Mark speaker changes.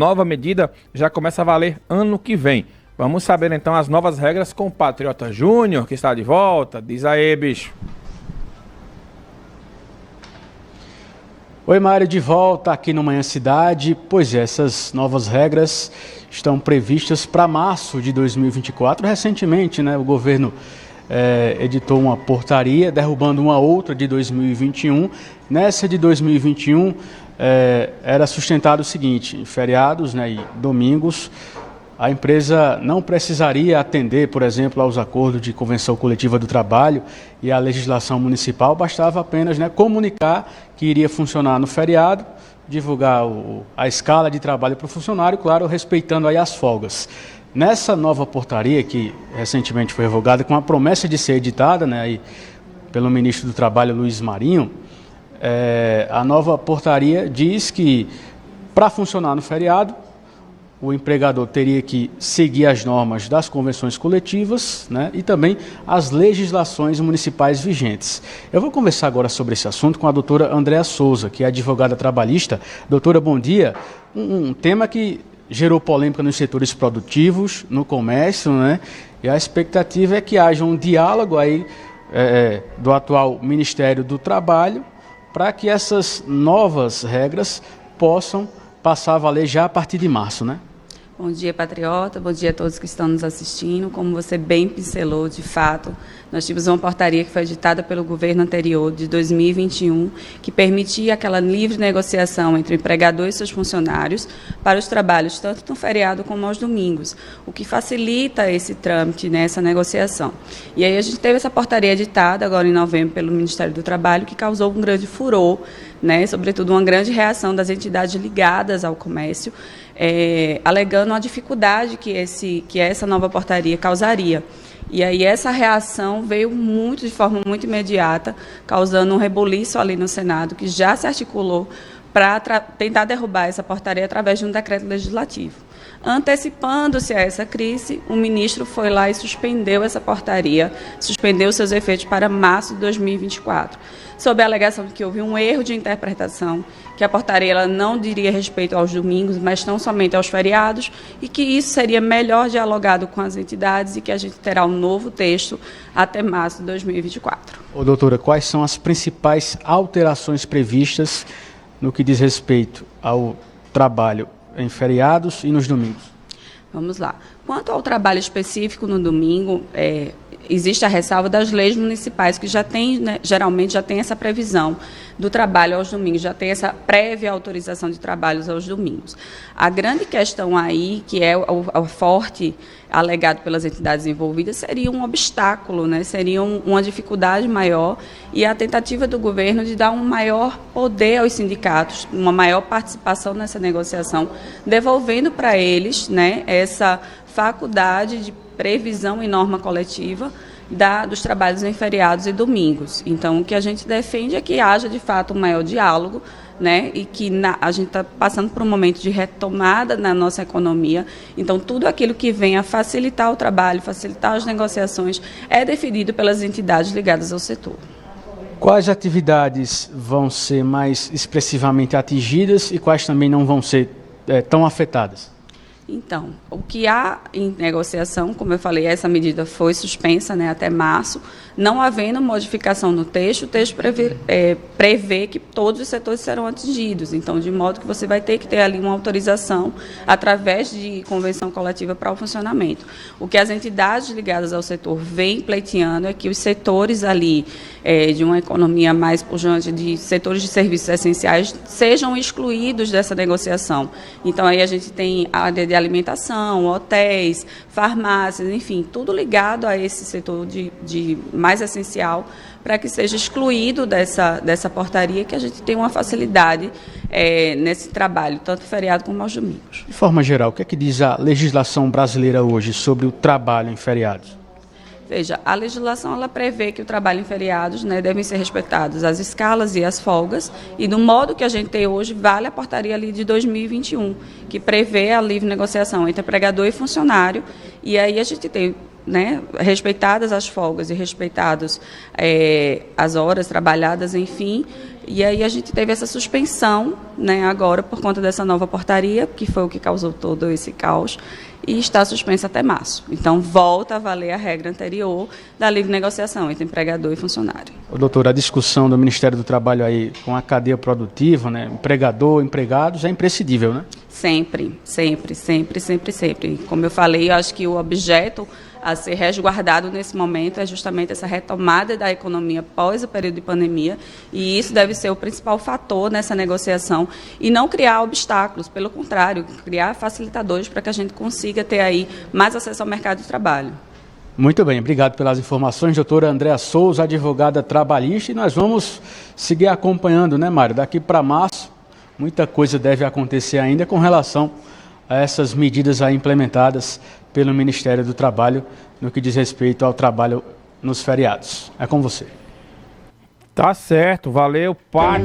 Speaker 1: nova medida já começa a valer ano que vem. Vamos saber então as novas regras com o Patriota Júnior, que está de volta. Diz aí, bicho.
Speaker 2: Oi, Mário, de volta aqui no Manhã Cidade. Pois é, essas novas regras estão previstas para março de 2024. Recentemente, o governo editou uma portaria derrubando uma outra de 2021. Nessa de 2021 era sustentado o seguinte: em feriados e domingos, a empresa não precisaria atender, por exemplo, aos acordos de convenção coletiva do trabalho e à legislação municipal, bastava apenas comunicar que iria funcionar no feriado, divulgar a escala de trabalho para o funcionário, claro, respeitando aí as folgas. Nessa nova portaria, que recentemente foi revogada, com a promessa de ser editada aí pelo ministro do Trabalho, Luiz Marinho, a nova portaria diz que, para funcionar no feriado, o empregador teria que seguir as normas das convenções coletivas e também as legislações municipais vigentes. Eu vou conversar agora sobre esse assunto com a doutora Andréa Souza, que é advogada trabalhista. Doutora, bom dia. Um tema que gerou polêmica nos setores produtivos, no comércio, e a expectativa é que haja um diálogo aí do atual Ministério do Trabalho para que essas novas regras possam passar a valer já a partir de março,
Speaker 3: Bom dia, Patriota. Bom dia a todos que estão nos assistindo. Como você bem pincelou, de fato, nós tivemos uma portaria que foi editada pelo governo anterior, de 2021, que permitia aquela livre negociação entre o empregador e seus funcionários para os trabalhos, tanto no feriado como aos domingos, o que facilita esse trâmite nessa negociação. E aí a gente teve essa portaria editada agora em novembro pelo Ministério do Trabalho, que causou um grande furor, sobretudo uma grande reação das entidades ligadas ao comércio, alegando a dificuldade que essa nova portaria causaria. E aí essa reação veio de forma muito imediata, causando um rebuliço ali no Senado, que já se articulou para tentar derrubar essa portaria através de um decreto legislativo. Antecipando-se a essa crise, o ministro foi lá e suspendeu essa portaria, suspendeu seus efeitos para março de 2024, sob a alegação de que houve um erro de interpretação, que a portaria ela não diria respeito aos domingos, mas não somente aos feriados, e que isso seria melhor dialogado com as entidades e que a gente terá um novo texto até março de 2024.
Speaker 2: Doutora, quais são as principais alterações previstas no que diz respeito ao trabalho em feriados e nos domingos?
Speaker 3: Vamos lá. Quanto ao trabalho específico no domingo, existe a ressalva das leis municipais, que já tem, geralmente já tem essa previsão do trabalho aos domingos, já tem essa prévia autorização de trabalhos aos domingos. A grande questão aí, que é o forte alegado pelas entidades envolvidas, seria um obstáculo, seria uma dificuldade maior, e a tentativa do governo de dar um maior poder aos sindicatos, uma maior participação nessa negociação, devolvendo para eles essa faculdade de previsão e norma coletiva dos trabalhos em feriados e domingos. Então, o que a gente defende é que haja, de fato, um maior diálogo, e que a gente está passando por um momento de retomada na nossa economia. Então, tudo aquilo que vem a facilitar o trabalho, facilitar as negociações, é definido pelas entidades ligadas ao setor.
Speaker 2: Quais atividades vão ser mais expressivamente atingidas e quais também não vão ser tão afetadas?
Speaker 3: Então, o que há em negociação, como eu falei, essa medida foi suspensa até março, não havendo modificação no texto, o texto prevê que todos os setores serão atingidos, então, de modo que você vai ter que ter ali uma autorização através de convenção coletiva para o funcionamento. O que as entidades ligadas ao setor vêm pleiteando é que os setores ali de uma economia mais pujante, de setores de serviços essenciais, sejam excluídos dessa negociação. Então, aí a gente tem a área de alimentação, hotéis, farmácias, enfim, tudo ligado a esse setor de mais essencial, para que seja excluído dessa portaria, que a gente tem uma facilidade nesse trabalho, tanto feriado como aos domingos.
Speaker 2: De forma geral, o que é que diz a legislação brasileira hoje sobre o trabalho em feriados?
Speaker 3: Veja, a legislação ela prevê que o trabalho em feriados devem ser respeitados as escalas e as folgas, e do modo que a gente tem hoje, vale a portaria ali de 2021, que prevê a livre negociação entre empregador e funcionário, e aí a gente tem respeitadas as folgas e respeitadas as horas trabalhadas, enfim, E aí a gente teve essa suspensão, né, agora por conta dessa nova portaria, que foi o que causou todo esse caos, e está suspensa até março. Então volta a valer a regra anterior da livre negociação entre empregador e funcionário.
Speaker 2: Doutora, a discussão do Ministério do Trabalho aí com a cadeia produtiva, né, empregador, empregados, é imprescindível, né?
Speaker 3: Sempre, sempre, sempre, sempre, sempre. Como eu falei, eu acho que o objeto a ser resguardado nesse momento é justamente essa retomada da economia pós o período de pandemia, e isso deve ser o principal fator nessa negociação, e não criar obstáculos, pelo contrário, criar facilitadores para que a gente consiga ter aí mais acesso ao mercado de trabalho.
Speaker 2: Muito bem, obrigado pelas informações, doutora Andréa Souza, advogada trabalhista, e nós vamos seguir acompanhando, né, Mário? Daqui para março, muita coisa deve acontecer ainda com relação a essas medidas aí implementadas pelo Ministério do Trabalho no que diz respeito ao trabalho nos feriados. É com você.
Speaker 1: Tá certo, valeu, Paty.